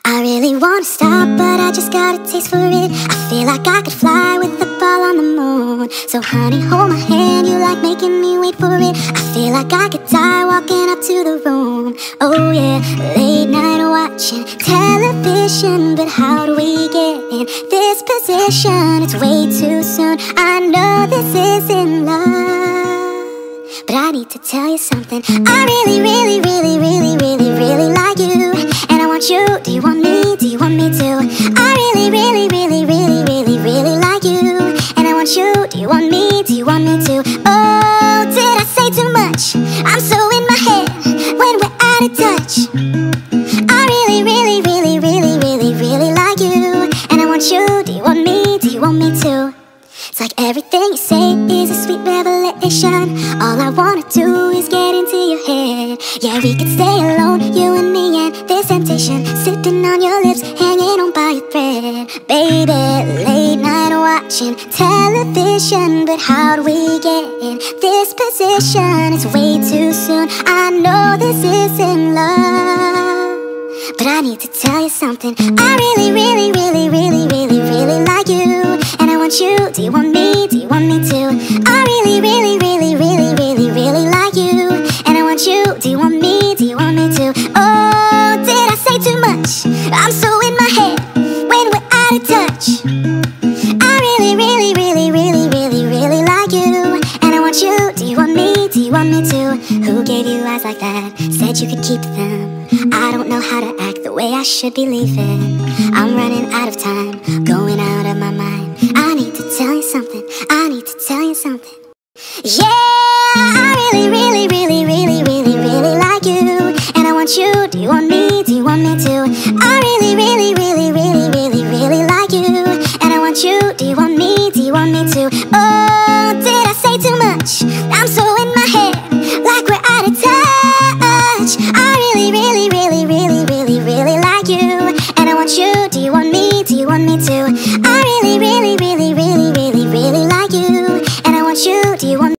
I really wanna stop, but I just got a taste for it. I feel like I could fly with the ball on the moon. So honey, hold my hand, you like making me wait for it. I feel like I could die walking up to the room. Oh yeah, late night watching television. But how do we get in this position? It's way too soon, I know this isn't love, but I need to tell you something. I really, really, really, really, really, really like you, and I want you. Do you want me? Do you want me to? I really, really, really, really, really, really like you, and I want you. Do you want me? Do you want me to? Oh, did I say too much? I'm so in my head when we're out of touch. I really, really, really, really, really, really like you, and I want you. Do you want me? Do you want me to? It's like everything you say is a sweet revelation. All I wanna do is get into your head. Yeah, we could stay alone, you and me and this temptation, sipping on your lips, hanging on by a thread. Baby, late night watching television. But how do we get in this position? It's way too soon, I know this isn't love, but I need to tell you something. I really, really, really, really, really, really like you, and I want you. Do you want me? Do you want me to? I really, really, really, really, really, really like you, and I want you. Do you want me? Do you want me to? Oh, did I say too much? I'm so in my head when we're out of touch. I really, really, really, really, really, really like you, and I want you. Do you want me? Do you want me to? Who gave you eyes like that? Said you could keep them. I don't know how to act the way I should be leaving. I'm running out of time, going out of my mind. I need to tell you something. I need to tell you something. Yeah, I really, really, really, really, really, really like you, and I want you. Do you want me? Do you want me to? I really, really, really, really, really, really like you, and I want you. Do you want me? Do you want me to? Oh, did I say too much? I'm so in my head, like we're out of touch. I really, really, really, really, really, really like you, and I want you. Do you want me? Do you want me to? I really, really, really